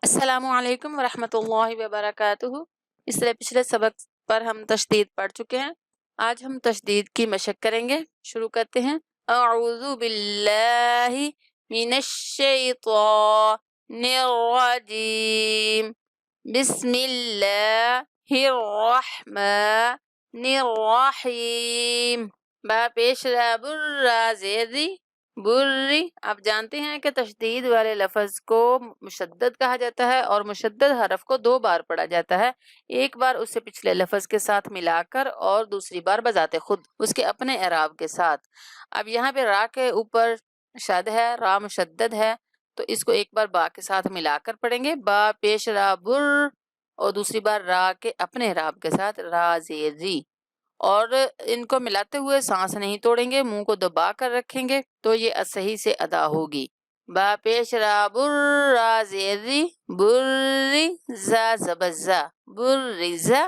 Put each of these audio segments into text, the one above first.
السلام علیکم ورحمۃ اللہ وبرکاتہ۔ اس طرح پچھلے سبق پر ہم تشدید پڑھ چکے ہیں، آج ہم تشدید کی مشق کریں گے۔ شروع کرتے ہیں۔ اعوذ باللہ من الشیطان الرجیم، بسم اللہ الرحمن الرحیم۔ با پیش را برا زیری بری۔ آپ جانتے ہیں کہ تشدید والے لفظ کو مشدد کہا جاتا ہے اور مشدد حرف کو 2 بار پڑھا جاتا ہے، ایک بار اسے پچھلے لفظ کے ساتھ ملا کر اور دوسری بار بذات خود اس کے اپنے اعراب کے ساتھ۔ اب یہاں پہ را کے اوپر شد ہے، را مشدد ہے، تو اس کو ایک بار با کے ساتھ ملا کر پڑھیں گے، با پیش را بر، اور دوسری بار را کے اپنے اعراب کے ساتھ را زیر ری، اور ان کو ملاتے ہوئے سانس نہیں توڑیں گے، منہ کو دبا کر رکھیں گے تو یہ صحیح سے ادا ہوگی۔ با پیش را بر را زیری بری، زا زبزا برزا،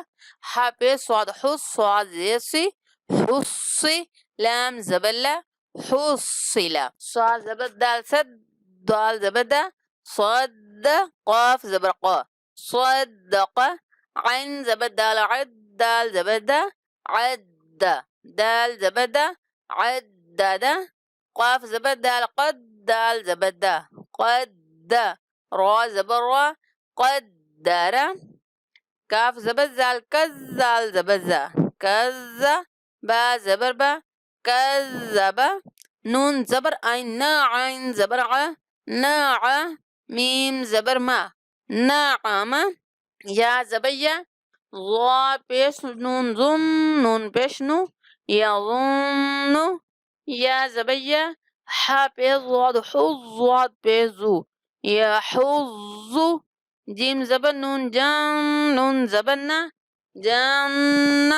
ہا پہ صاد حس صاد زیر سی حسی، لام زبلا حصلا، صاد زبر دال سد دال زبدا صد، قاف زبر قا صدق، عین زبر دال عد دال زبدا عد، دال زبدا عدد، قاف زبر دال قد دال زبدا قد، را زبر را قدر، کاف زبر زال کز زال زبر زا کز، با زبر با کذب، نون زبر عین نا عین زبر ع ناع، میم زبر ما نعم، یا زبر یا، ضا پیش نون ظن نون پیش نو یظن، یا زبر یا، حا پیش ضاد حظ ضاد پیش زو یحظ، جیم زبر نون جان نون زبر نا جان،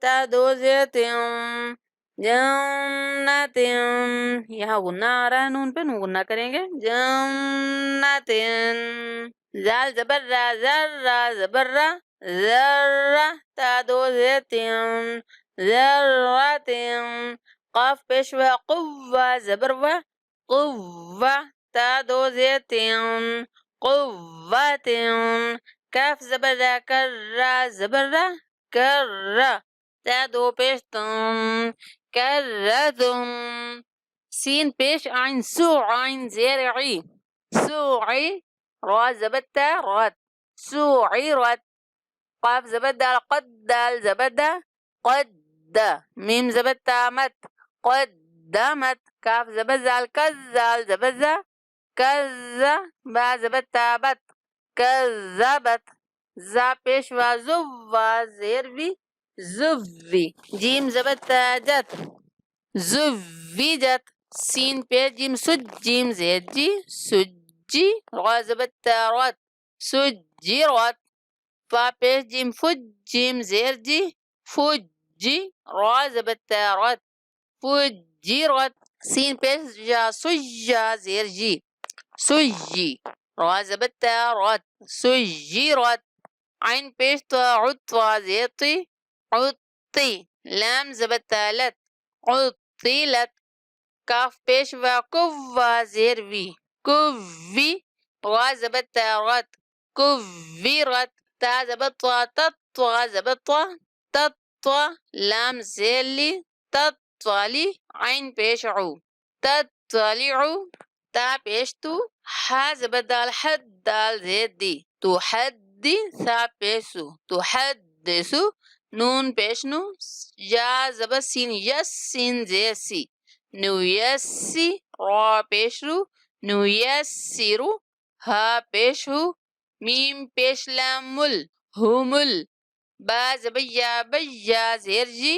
تا دو زیتم جنت، یہاں غنہ آ رہا ہے نون پہ، نون غنہ کریں گے، جنت، زال زبر را زر را زبر را ذرہ، تا دو زیتم ذرۃ، قاف پیشوا قوہ زبر و قوہ، تا دو زیتم قوۃ، کاف زبر را کر را زبر را کر، تا دو پیش تم کرتم، سین پیش عین سو عین زیر عی سوعی، را زبر تا رات سوعرت، قاف زبر دال قد دال زبر دا قد، میم زبر تامت قدمت، کاف زبر زال کز زال زبر زا کز، با زبر تابت کذبت، زا پیش وا زو وا زیر وی زوی، جیم زبر تاجت زویجت، سین پیش جیم سج جیم زیر جی سجی، را زبر تارات سجرات، فا پیش جیم فج جیم زیر جی فجی، را زبر تارات فجرات، سین پیش جا سجا زیر جی سجی، را زبر تارات سجرات، عین پیش تو عطوا زیر تی عطی، لام زبر تالت عطیلت، کاف پیش وا کوا زیر وی کوی، را زبر تارات کویرت، تا زبر طا تطوا زبر طا تطوا، لام زیر لی تطلی، عین پیش عو تطلعو، تا پیش تو، حا زبر دال حد دال زیر دی تو حدی، ثا پیشو تو حدثو، نون پیش نو، یا زبر سین یس سین زیر سی نو یسی، را پیش رو نو یسیرو، ہا پیش ہو، میم پیش لام مل ہومل، با زبر یا بیا زیر جی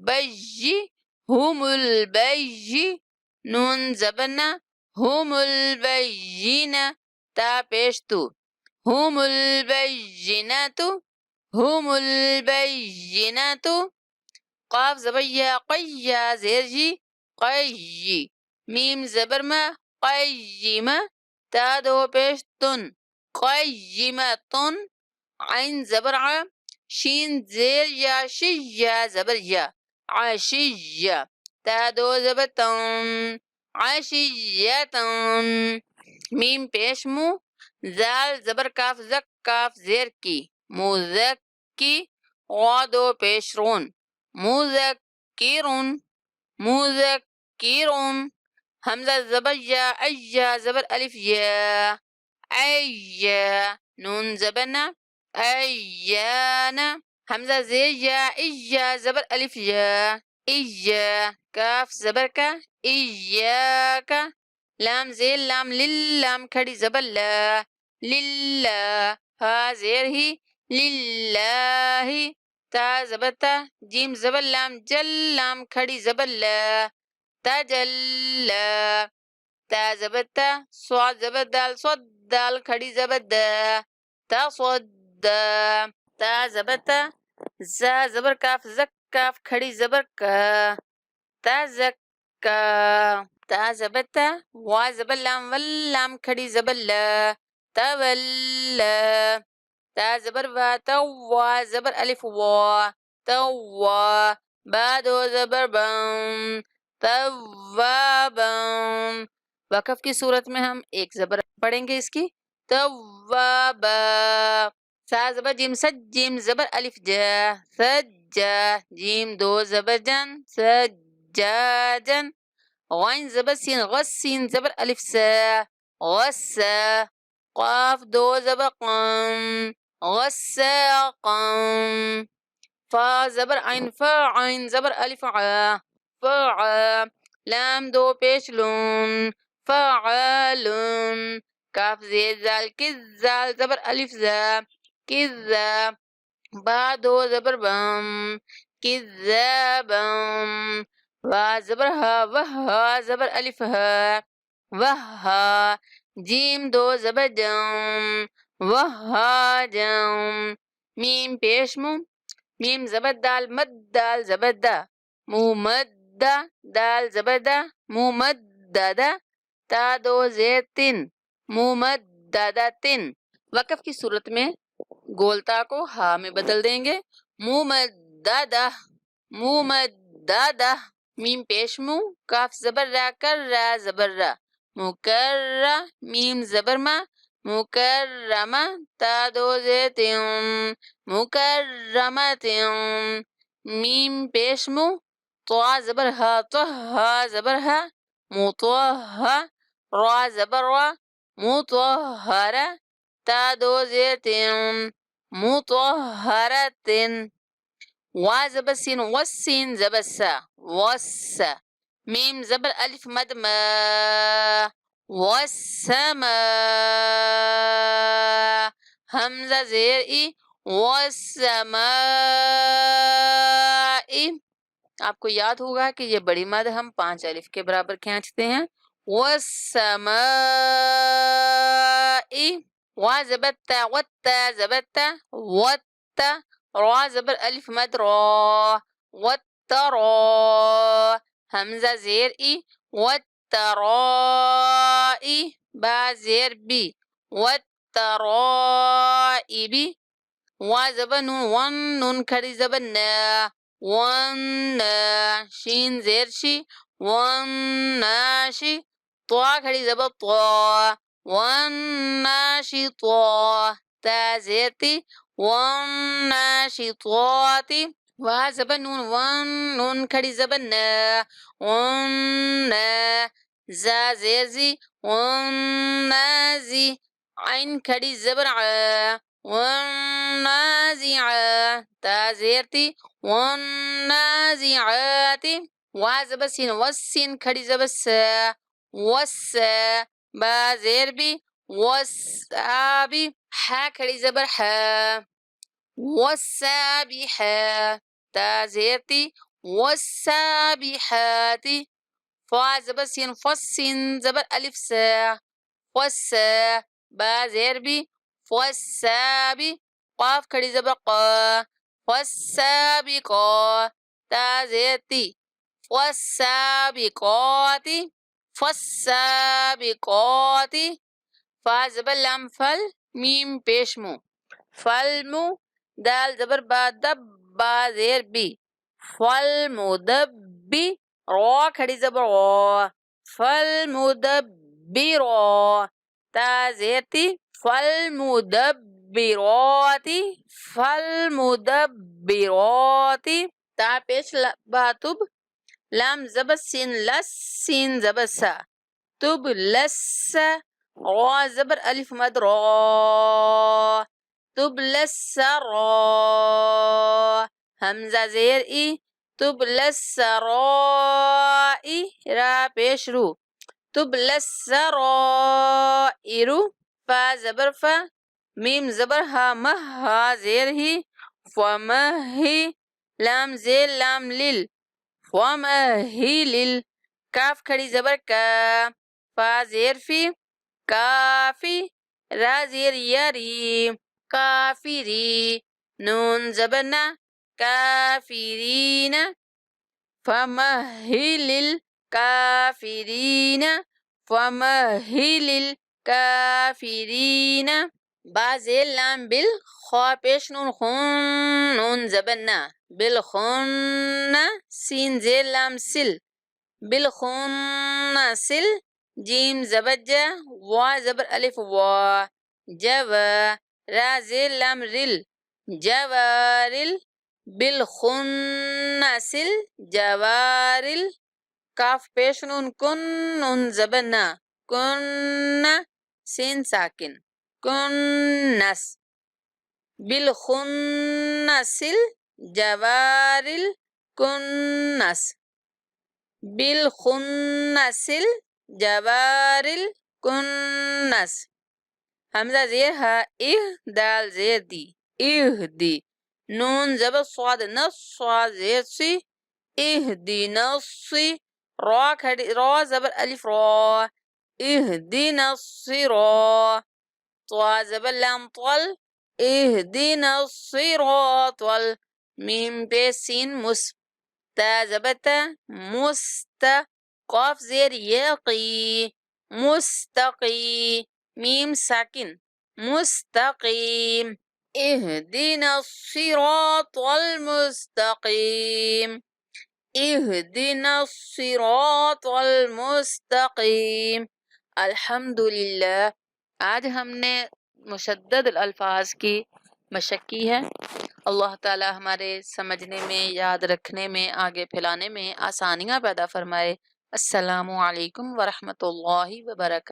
بجی ہوم البیجی، نون زبر نا ہوم البیجین، تا پیش تو ہوم البیجیناتو ہوم البیجیناتو، قاف زبر یا قیا زیر جی قیی، میم زبر ما قیمہ، تا دو پیش تن قیمتن، عین زبر ع شین زیر یا شیا زبر یا عشیہ، تا دو زبر تن عشیتن، میم پیش مو، زال زبر کاف زک کاف زیر کی مزکی غا دو پیش رون مذکرون مذکرون حمزہ زبر یا اجا زبر الف یا ایا نون زبرنا ایانا حمزہ زیر یا اجا زبر الف یا ایا کاف زبر کا ایاکا لام زیر لام للام کھڑی زبر لا للہ ہا زیر ہی للہ تا زبر تا جیم زبر لام جل لام کھڑی زبر لا تجلى تا زبر تا صاد زبر دال صد دال کھڑی زبر دا تصدى تا زبر تا زا زبر کاف زک کاف کھڑی زبر کا تزکا تا زبر تا وا زبر لام واللام کھڑی زبر لا تولا تا زبر وا تو وا زبر الف وا توا با دو زبر بم توابم وقف کی صورت میں ہم ایک زبر پڑھیں گے اس کی توابا سا زبر جیم سج جیم زبر الف جا سجا جیم دو زبر جن سجاجن غین زبر سین غس سین زبر الف سا غسا قاف دو زبر قم غساقم فا زبر عین فا عین زبر الف ع فع لام دو پیش لون فعالون کاف زیر زال کز زال زبر الف زا کزا با دو زبر بم کذابم وا زبر ہا وہا زبر الف ہا وہا جیم دو زبر جم وہا جم میم پیش مو میم زبر دال مد دال زبر دا ممدہ دال زبر دا ممددہ تا دو زیر تن ممددتن وقف کی صورت میں گولتا کو ہا میں بدل دیں گے ممددہ ممددہ میم پیش مو کاف زبر را کر را زبر را مکرہ میم زبر ما مکرمہ تا دو زیر تن مکرمتن میم پیش مو طوا زبر ہا طہا زبر ہا مطہا را زبر را مطہرہ تا دو زیر تن مطہرتن وا زبر سین والسین زبر سا وسا میم زبر الف مد ما والسماء حمزہ زیر ای والسماء آپ کو یاد ہوگا کہ یہ بڑی مد ہم 5 الف کے برابر کھینچتے ہیں والسماء وا زبر تا وتا زبر تا وتا را زبر الف مد را وترا حمزہ زیر ای وترائی با زیر بی وترائبی وا زبر نون ون نون کھڑی زبر نا ون شین زیر شی ون ناشی طوا کھڑی زبر طوا ون ناشی طوا تا زیر تی ون ناشی طواتی وا زبر نون ون نون کھڑی زبر نا ون نا زا زیر زی ون نازی عین کھڑی زبر ع والنازعات تا زیرتی والنازعات وا زبر سین والسین کھڑی زبر سا وسا با زیر بی وسابی حا کھڑی زبر حا والسابحا تا زیرتی والسابحاتی فا زبر سین فسین زبر الف سا فسا با زیر بی فالسابی قاف کھڑی زبر قا فالسابقا تا زیرتی فالسابقاتی فالسابقاتی فا زبر لام فل میم پیش مو فالمو دال زبر با دب با زیر بی فالمدبی را کھڑی زبر را فالمدبی را تا زیرتی فالمدبرات فالمدبرات تا پیش باتب لام زبر سین لس سین زبر سا تب لس را زبر الف مد را تب لس را حمزہ زیر ای تب لس را ای را پیش رو تب لس را ای رو فا زبر فا میم زبر ہا مہ ہا زیر ہی فمہی لام زیر لام لیل فمہیلل کاف کھڑی زبر کا فا زیر فی کافی را زیر یری کافری نون زبر نا کافرین فمہل الکافرین فمہل الکافرین با زیر لام بل خوا پیش نون خون نون زبر نا بالخن سین زیر لام سل بالخن سل جیم زبر جا وا زبر الف وا جوا را زیر لام رل جوارل بالخنس الجوارل کاف پیش نون کن نون زبر نا کن سین ساکن کنس بالخنس الجوارل کنس بالخنس الجوارل کنس حمزہ زیر ہا اہ دال زیر دی اہ دی نون زبر صاد نص صاد زیر سی اہدینا الصی را کھڑی را زبر الف را اہدینا الصراط طوا زبر لام طول اہدینا الصراط میم پہ سین مس تا زبر تا مست قاف زیر یقی مستقی میم ساکن مستقیم اهدنا الصراط المستقيم اهدنا الصراط المستقيم الحمدللہ آج ہم نے مشدد الفاظ کی مشق کی ہے اللہ تعالی ہمارے سمجھنے میں یاد رکھنے میں آگے پھیلانے میں آسانیاں پیدا فرمائے السلام علیکم ورحمۃ اللہ وبرکاتہ